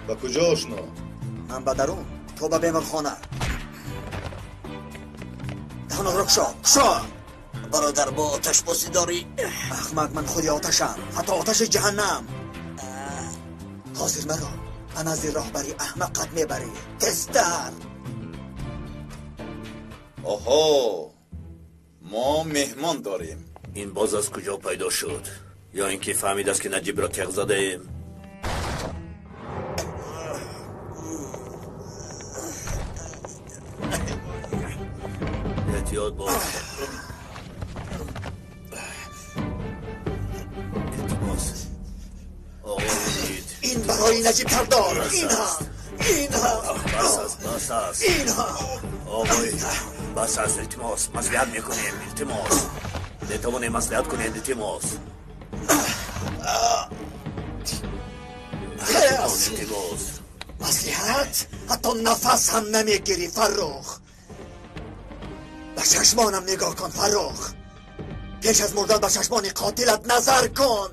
با کجا آشنا؟ من به درون، تو به بیمارخانه. دهان رو شو برادر، با آتش بازی داری؟ احمق، من خودی آتشم، حتی آتش جهنم. حاضر مرا من از این راهبری احمق قد میبری. تستر. آها، ما مهمان داریم. این باز از کجا پیدا شد؟ یا اینکه فهمید است که نجیب را تق زده ایم؟ احتیاط باش. التماس آقا بگید. این برای نجیب کردار. این هم بس است آقای بس است. التماس مصلحت میکنیم. التماس نتوانه مصلحت کنید. التماس مصلحت؟ حتی نفس هم نمیگیری فرخ. به چشمانم نگاه کن فرخ. پیش از مردن به چشمان قاتلت نظر کن.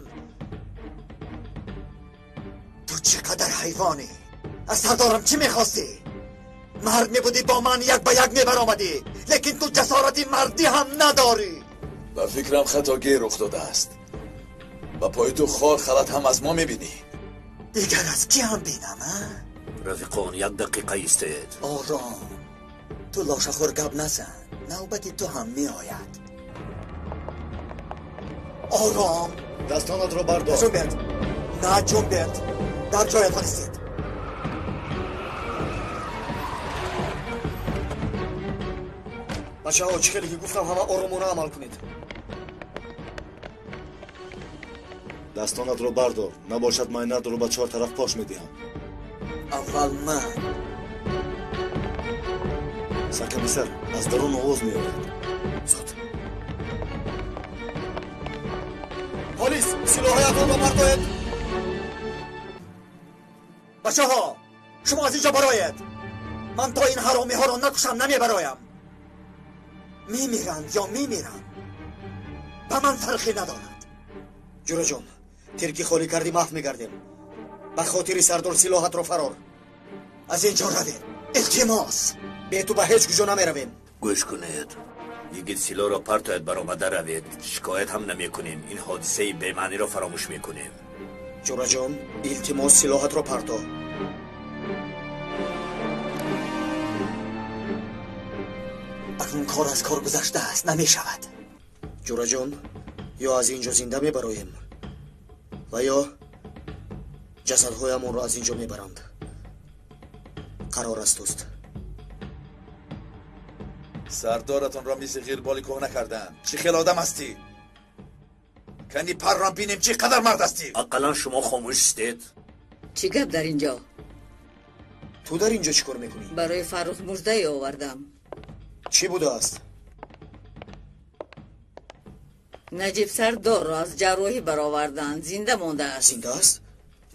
تو چقدر حیوانی. از سردارم چی میخواستی؟ مرد میبودی با من یک به یک میبرآمدی، لیکن تو جسارتی مردی هم نداری. به فکرم خطاگی رخ داده است. و پای تو خار خلط هم از ما میبینی. دیگر از کی هم بینم؟ رفیقان یک دقیقه ایستید. آرام، تو لاشخور گپ نزن. نوبتی تو هم می آید. آرام، دستانت رو بردار. جنبید. نه جنبید. در جایت بایستید. بچه ها چه خیلی که گفتم همه آرامونه عمل کنید. دستانت رو بردار، نباشد مینت رو به 4 طرف پاش میدیم. اول من. سرکمیسر از درون آواز میآید. زود. پلیس سلاحایتان را بردارید. بچه ها شما از اینجا براید. من تا این حرامی ها را نکشم نمیبرایم. میمیرند یا میمیرند به من فرقی ندارد. جورا جان، ترکی خالی کردی محو میگردیم. به خاطر سردار سلاحت رو فرار. از اینجا روید. التماس به تو به هیچ کجا نمیرویم. گوش کنید. یکی سلاح را پرتاید برآمده روید. شکایت هم نمی کنیم. این حادثه بی‌معنی را فراموش میکنیم. جورا جان، التماس سلاحت رو پرتا. اکنون کار از کار گذشته است، نمی شود. جورا جان، یا از اینجا زنده میبرایم و یا جسدهایمون را از اینجا میبرند. قرار است دوست. سردارتان را میز غیربالی که نکردن. چی خیل آدم هستی؟ کنی پر را بینیم چی قدر مرد هستی. اقلا شما خاموش استید. چی گپ در اینجا؟ تو در اینجا چی کار میکنی؟ برای فرخ مژده آوردم. چی بوده است؟ نجیب سردار را از جراحی برآوردند. زنده مانده است. زنده است؟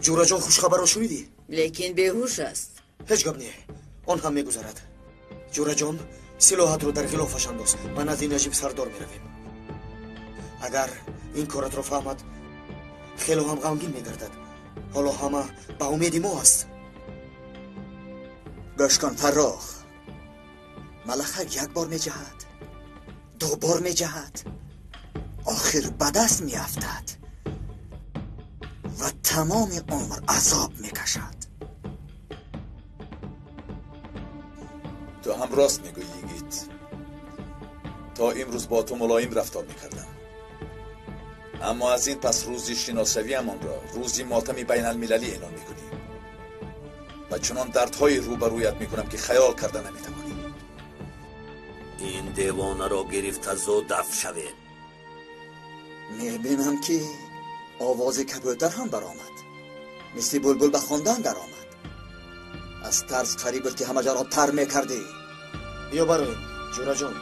جورا جان خوش خبر را شنیدی؟ لیکن بیهوش است. هیچ گپ نیه، آن هم میگذرد. جورا جان، سلاحت رو در غلافش انداز. من از این نجیب سردار میرویم. اگر این کارت رو فهمد خیلی هم غمگین میگردد. حالا همه به امید ما است. گوش کن فراخ. ملخک یک بار میجهد، 2 بار میجهد، آخر به دست میافتد و تمام عمر عذاب میکشد. تو هم راست میگویی گیت. تا امروز با تو ملایم رفتار میکردم، اما از این پس روزی شناسوی همان را روزی ماتم بین المللی اعلام میکنی و چنان دردهای روبرویت میکنم که خیال کرده نمیتوانی. این دیوانه را گرفت زود دفع شوید. میبینم که آواز کبوتر هم برآمد، مثل بلبل به خواندن در آمد. از ترس قریب که همه جا را تر میکردی. بیا برای جورا جان.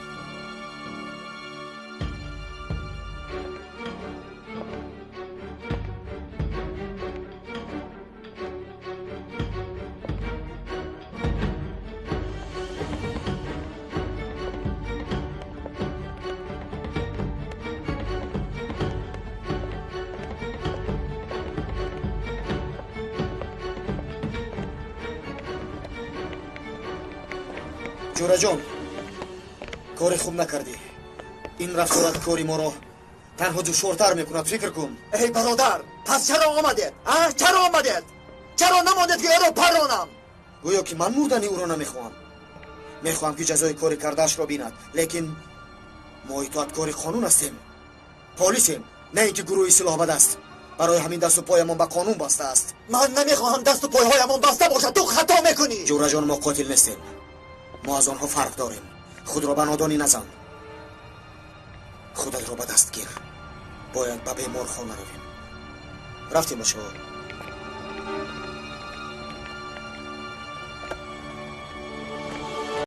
جورا جان کاری خوب نکردی. این رفتارت کاری ما را تنها دشوارتر میکند. فکر کن. ای برادر، پس چرا آمدید؟ چرا آمدید؟ چرا نماندید که او را پرانم؟ گویا که من مردن او را نمیخواهم. میخواهم که جزای کاری کردهش را بیند. لیکن ما اطاعت کاری قانون هستیم. پلیسیم، نه اینکه گروهی سلاح است. برای همین دست و پایمان به قانون بسته است. من نمیخواهم دست و پایهایمان بسته باشد. تو خطا میکنی. جورا جان ما قاتل نیستیم. ما از آنها فرق داریم. خود را به نادانی نزن. خودت را به دست گیر. باید به بیمارخانه رویم. رفتیم باشه.